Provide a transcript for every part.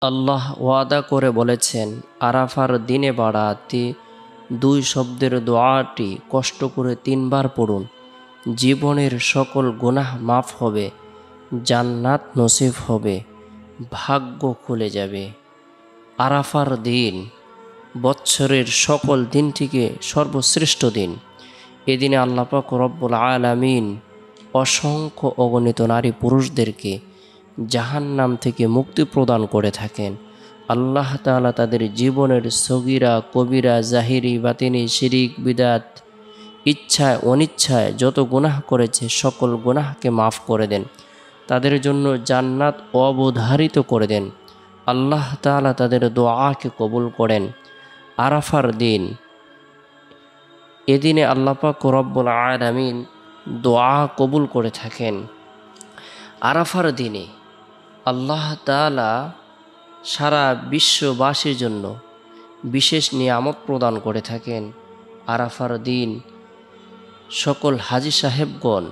আল্লাহ ওয়াদা করে বলেছেন, আরাফার দিনে বাড়াতে দুই শব্দের দোয়াটি কষ্ট করে 3বার পড়ুন। জীবনের সকল গুনাহ মাফ হবে, জান্নাত নসিব হবে, ভাগ্য খুলে যাবে। আরাফার দিন বৎসরের সকল দিন থেকে সর্বশ্রেষ্ঠ দিন। এদিনে আল্লাহ পাক রব্বুল আলামিন অসংখ্য অগণিত নারী পুরুষদেরকে জাহান্নাম থেকে মুক্তি প্রদান করে থাকেন। আল্লাহ তাআলা তাদের জীবনের সগীরা কবিরা জাহিরি বাতিনি শিরিক বিদাত ইচ্ছায় অনিচ্ছায় যত গুনাহ করেছে সকল গুনাহকে মাফ করে দেন, তাদের জন্য জান্নাত অবধারিত করে দেন। আল্লাহ তাআলা তাদের দোয়াকে কবুল করেন। আরাফার দিন, এদিনে আল্লাহ পাক রব্বুল আলামিন দোয়া কবুল করে থাকেন। আরাফার দিনে আল্লাহ তাআলা সারা বিশ্ববাসীর জন্য বিশেষ নিয়ামত প্রদান করে থাকেন। আরাফার দিন সকল হাজী সাহেবগণ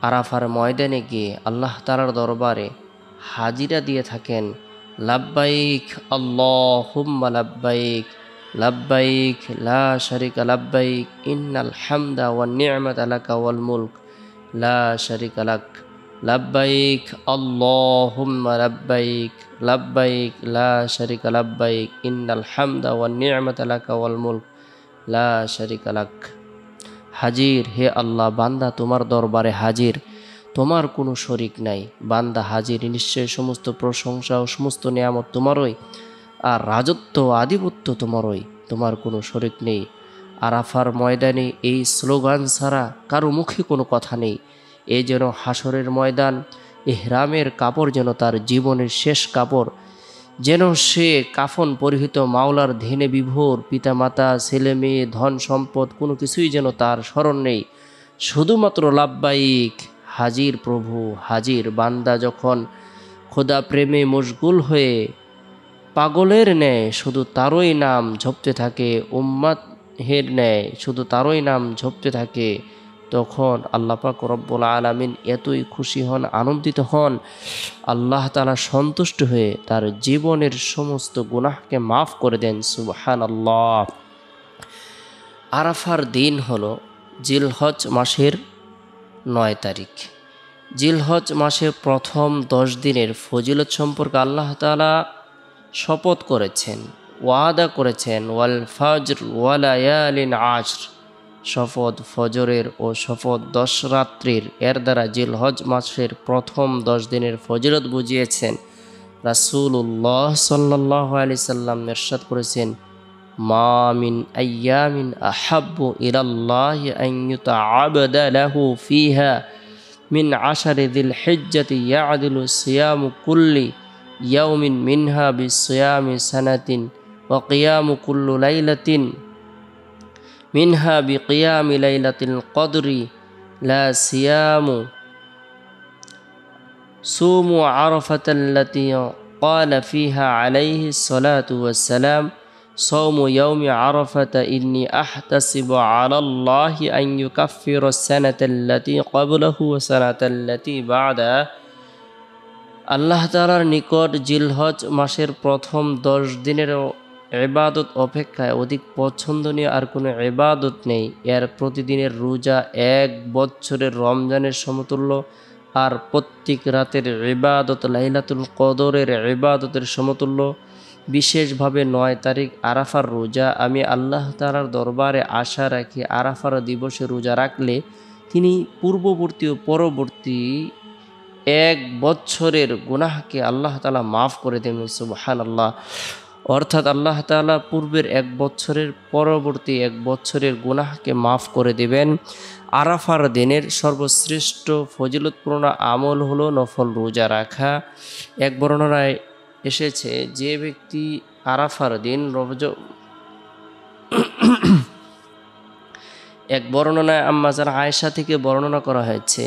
আরাফার ময়দানে গিয়ে আল্লাহ তাআলার দরবারে হাজিরা দিয়ে থাকেন। লাব্বাইক আল্লাহুম্মা লাব্বাইক, লাব্বাইক লা শারিকা লাব্বাইক, ইন্নাল হামদা ওয়ান নি'মাতা লাকা ওয়াল মুলক লা শারিকা লাক, লাব্বাইক আল্লাহুম্মা লাব্বাইক, লাব্বাইক লা শারিকা লাব্বাইক, ইন্নাল হামদা ওয়ান নি'মাতা লাকা ওয়াল মুলক লা শারিকা লাক। হাজির, হে আল্লাহ, বান্দা তোমার দরবারে হাজির, তোমার কোনো শরিক নাই। বান্দা হাজির, নিশ্চয় সমস্ত প্রশংসা ও সমস্ত নিয়ামত তোমারই, আর রাজত্ব আধিপত্য তোমারই, তোমার কোনো শরিক নেই। আরাফার ময়দানে এই স্লোগান ছাড়া কারো মুখে কোনো কথা নেই। এ যেন হাসরের ময়দান, ইহরামের কাপড় যেন তার জীবনের শেষ কাপড়, যেন সে কাফন পরিহিত মাওলার ধ্যানে বিভোর, পিতামাতা ছেলে মেয়ে ধন সম্পদ কোনো কিছুই যেন তার স্মরণ নেই। শুধুমাত্র লাব্বাইক, হাজির প্রভু হাজির। বান্দা যখন খোদা প্রেমে মশগুল হয়ে পাগলের ন্যায় শুধু তারই নাম ঝপতে থাকে, উম্মাতের ন্যায় শুধু তারই নাম ঝপতে থাকে, তখন আল্লাহ পাক রব্বুল আলামিন এতই খুশি হন, আনন্দিত হন, আল্লাহ তাআলা সন্তুষ্ট হয়ে তার জীবনের সমস্ত গুনাহকে মাফ করে দেন। সুবহানাল্লাহ। আরাফার দিন হলো জিলহজ মাসের 9 তারিখ। জিলহজ মাসের প্রথম 10 দিনের ফজিলত সম্পর্কে আল্লাহ তাআলা শপথ করেছেন, ওয়াদা করেছেন, ওয়াল ফাজর ওয়া লায়ালিন আশর, শপথ ফজরের ও শপথ 10 রাত্রির। এর দ্বারা জিলহজ মাসের প্রথম 10 দিনের ফজিলত বুঝিয়েছেন। রাসূলুল্লাহ সাল্লাল্লাহু আলাইহি সাল্লাম ইরশাদ করেছেন, মা মিন আইয়ামিন আহাব্বু ইলাল্লাহি আন ইউতাআবাদা লাহু ফিহা মিন আশারি যিল হিজ্জাতি ইয়াদিলু সিয়ামু কুল্লি ইয়াউমিন মিনহা বিসিয়ামি সানাতিন ওয়া কিয়ামু কুল্লু লাইলাতিন মিনহা বিকিয়ামি লাইলাতিল কদরি লা সিয়ামু সুমু আরাফাতাল্লাতী ক্বালা ফিহা আলাইহিস সালাতু ওয়াসসালাম সাওমু ইয়াউমি আরাফাতা ইন্নী আহতাসিবু আলাল্লাহি আন ইউকাফফিরাস সানাতাল্লাতী ক্বাবলাহু ওয়া সানাতাল্লাতী বা'দা। আল্লাহ তাআলার নিকট জিলহজ মাসের প্রথম 10 দিনের ইবাদত অপেক্ষায় অধিক পছন্দনীয় আর কোনো ইবাদত নেই। এর প্রতিদিনের রোজা 1 বছরের রমজানের সমতুল্য, আর প্রত্যেক রাতের ইবাদত লাইলাতুল কদরের ইবাদতের সমতুল্য। বিশেষভাবে 9 তারিখ আরাফার রোজা আমি আল্লাহ তাআলার দরবারে আশা রাখি, আরাফার দিবসে রোজা রাখলে তিনি পূর্ববর্তী ও পরবর্তী 1 বছরের গুনাহকে আল্লাহ তাআলা মাফ করে দেবেন। সুবহানাল্লাহ। অর্থাৎ আল্লাহ তাআলা পূর্বের 1 বছরের পরবর্তী 1 বছরের গুনাহকে মাফ করে দেবেন। আরাফার দিনের সর্বশ্রেষ্ঠ ফজিলতপূর্ণ আমল হলো নফল রোজা রাখা। এক বর্ণনায় এসেছে, যে ব্যক্তি আরাফার দিন এক বর্ণনায় আম্মা জান আয়েশা থেকে বর্ণনা করা হয়েছে,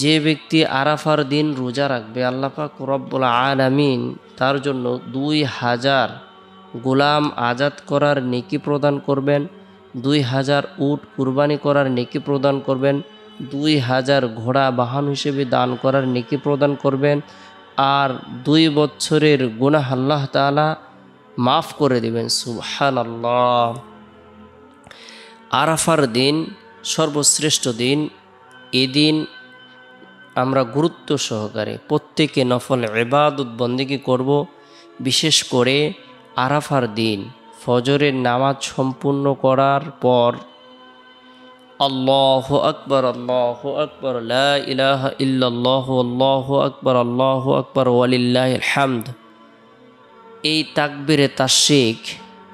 যে ব্যক্তি আরাফার দিন রোজা রাখবে আল্লাহ পাক রব্বুল আলামিন তার জন্য 2000 গোলাম আজাদ করার নেকি প্রদান করবেন, 2000 উট কুরবানি করার নেকি প্রদান করবেন, 2000 ঘোড়া বাহন হিসেবে দান করার নেকি প্রদান করবেন, আর 2 বছরের গুনাহ আল্লাহ তাআলা মাফ করে দিবেন। সুবহানাল্লাহ। আরাফার দিন সর্বশ্রেষ্ঠ দিন। এদিন আমরা গুরুত্ব সহকারে প্রত্যেকে নফল ইবাদত বন্দেগী করব। বিশেষ করে আরাফার দিন ফজরের নামাজ সম্পূর্ণ করার পর আল্লাহু আকবার, আল্লাহু আকবার, লা ইলাহা ইল্লাল্লাহু, আল্লাহু আকবার, আল্লাহু আকবার, ওয়ালিল্লাহিল হামদ, এই তাকবীরে তাশরিক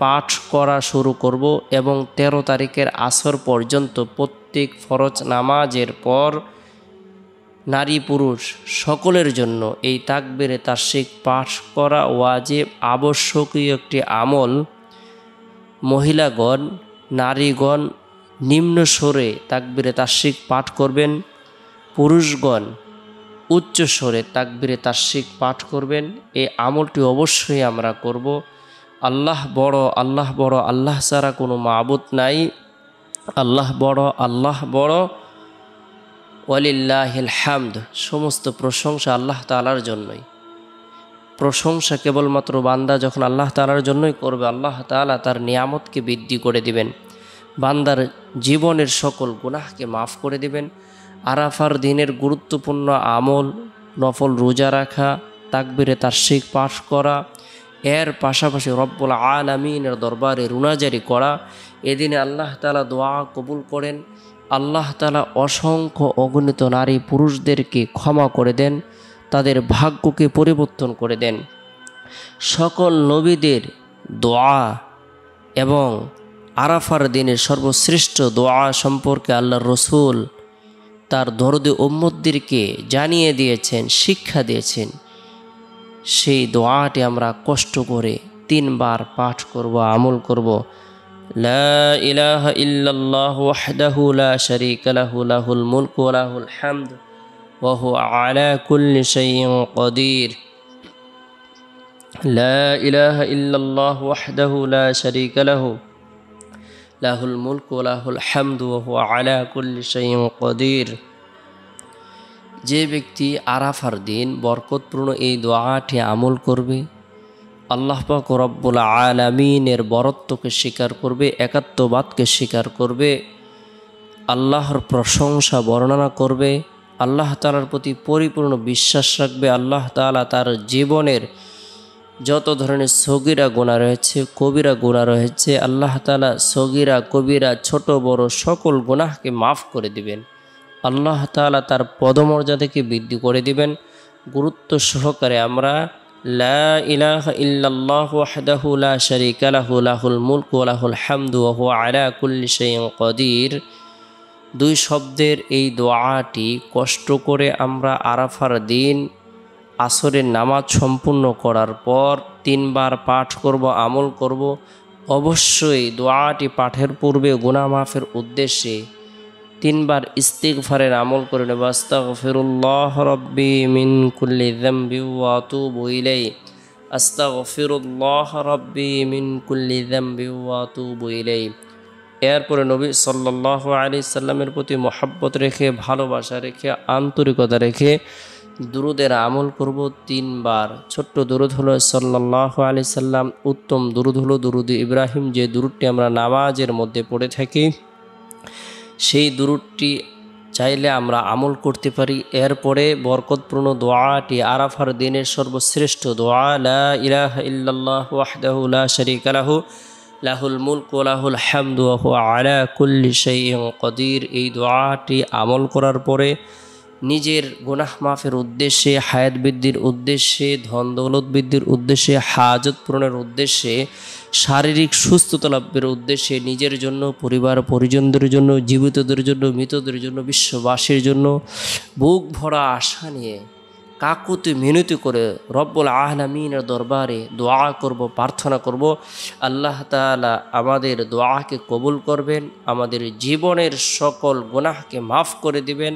পাঠ করা শুরু করব এবং 13 তারিখের আসর পর্যন্ত প্রত্যেক ফরজ নামাজের পর নারী পুরুষ সকলের জন্য এই তাকবীরে তাশরিক পাঠ করা ওয়াজিব, আবশ্যকীয় একটি আমল। মহিলাগণ, নারীগণ নিম্ন স্বরে তাকবীরে তাশরিক পাঠ করবেন, পুরুষগণ উচ্চ স্বরে তাকবীরে তাশরিক পাঠ করবেন। এই আমলটি অবশ্যই আমরা করব। আল্লাহ বড়, আল্লাহ বড়, আল্লাহ ছাড়া কোনো মাবুদ নাই। আল্লাহ বড়, আল্লাহ বড়, ওয়ালিল্লাহিল হামদ, সমস্ত প্রশংসা আল্লাহ তাআলার জন্যই। প্রশংসা কেবলমাত্র বান্দা যখন আল্লাহ তাআলার জন্যই করবে, আল্লাহ তাআলা তার নিয়ামতকে বৃদ্ধি করে দিবেন, বান্দার জীবনের সকল গুনাহকে মাফ করে দিবেন। আরাফার দিনের গুরুত্বপূর্ণ আমল নফল রোজা রাখা, তাকবীরে তাশরিক পাঠ করা, এর পাশাপাশি রব্বুল আলামিনের দরবারে রুনাজারি করা। এদিনে আল্লাহ তাআলা দোয়া কবুল করেন। আল্লাহ তাআলা অসংখ্য অগণিত নারী পুরুষদেরকে ক্ষমা করে দেন, তাদের ভাগ্যকে পরিবর্তন করে দেন। সকল নবীদের দোয়া এবং আরাফার দিনের সর্বশ্রেষ্ঠ দোয়া সম্পর্কে আল্লাহর রসুল তার দরদে উম্মতদেরকে জানিয়ে দিয়েছেন, শিক্ষা দিয়েছেন। সেই দোয়াটি আমরা কষ্ট করে 3 বার পাঠ করব, আমল করব। লা ইলাহা ইল্লাল্লাহু ওয়াহদাহু লা শারীকা লাহু, লাহুল মুলকু ওয়া লাহুল হামদ ওয়া হুয়া আলা কুল্লি শাইইন কাদির। লা ইলাহা ইল্লাল্লাহু ওয়াহদাহু লা শারীকা লাহু, লাহুল মুলকু ওয়া লাহুল হামদু ওয়া হুয়া আলা কুল্লি শাইইন কাদির। যে ব্যক্তি আরাফার দিন বরকতপূর্ণ এই দোয়াটি আমল করবে, আল্লাহ পাক রব্বুল আলামিনের বরত্বকে স্বীকার করবে, একাত্মবাদকে স্বীকার করবে, আল্লাহর প্রশংসা বর্ণনা করবে, আল্লাহ তাআলার প্রতি পরিপূর্ণ বিশ্বাস রাখবে। আল্লাহ তাআলা তার জীবনের যত ধরনের সগীরা গুনাহ রয়েছে, কবিরা গুনাহ রয়েছে, আল্লাহ তাআলা সগীরা, কবিরা, ছোট বড় সকল গুনাহকে মাফ করে দিবেন। আল্লাহ তাআলা তার পদমর্যাদাকে বৃদ্ধি করে দিবেন। গুরুত্ব সহকারে আমরা লা ইলাহা ইল্লাল্লাহু ওয়াহদাহু লা শারীকা লাহু, লাহুল মুলকু ওয়া লাহুল হামদু ওয়া হুয়া আলা কুল্লি শাইইন কাদির 2 শব্দের এই দোয়াটি কষ্ট করে আমরা আরাফার দিন আসরের নামাজ সম্পূর্ণ করার পর 3 বার পাঠ করব, আমল করব। অবশ্যই দোয়াটি পাঠের পূর্বে গুনাহ মাফের উদ্দেশ্যে 3 বার ইস্তিগফারের আমল করে নেব। আস্তাগফিরুল্লাহ রাব্বি মিন কুল্লি যামবি ওয়া আতুবু ইলাইহি, আস্তাগফিরুল্লাহ রাব্বি মিন কুল্লি যামবি ওয়া আতুবু ইলাইহি। এরপরে নবী সাল্লাল্লাহু আলাইহি সাল্লামের প্রতি মহব্বত রেখে, ভালোবাসা রেখে, আন্তরিকতা রেখে দুরুদের আমল করব 3 বার। ছোট্ট দুরুদ হলো সাল্লাল্লাহু আলাইহি সাল্লাম, উত্তম দুরুদ হলো দুরুদ ইব্রাহিম, যে দুরুদটি আমরা নামাজের মধ্যে পড়ে থাকি। সেই দুরুদটি চাইলে আমরা আমল করতে পারি। এরপরে বরকতপূর্ণ দোয়াটি আরাফার দিনের সর্বশ্রেষ্ঠ দোয়া, লা ইলাহা ইল্লাল্লাহু ওয়াহদাহু লা শারীকা লাহু, লাহুল মুলকু ওয়া লাহুল হামদু ওয়া হুয়া আলা কুল্লি শাইইন কাদির। এই দোয়াটি আমল করার পরে নিজের গুনাহ মাফের উদ্দেশ্যে, হায়াত বৃদ্ধির উদ্দেশ্যে, ধন দৌলত বৃদ্ধির উদ্দেশ্যে, হাজত পূরণের উদ্দেশ্যে, শারীরিক সুস্থতা লাভের উদ্দেশ্যে, নিজের জন্য, পরিবার পরিজনদের জন্য, জীবিতদের জন্য, মৃতদের জন্য, বিশ্ববাসীর জন্য বুক ভরা আশা নিয়ে কাকুতি মিনতি করে রব্বুল আলামিনের দরবারে দোয়া করব, প্রার্থনা করব। আল্লাহ তাআলা আমাদের দোয়াকে কবুল করবেন, আমাদের জীবনের সকল গুনাহকে মাফ করে দিবেন।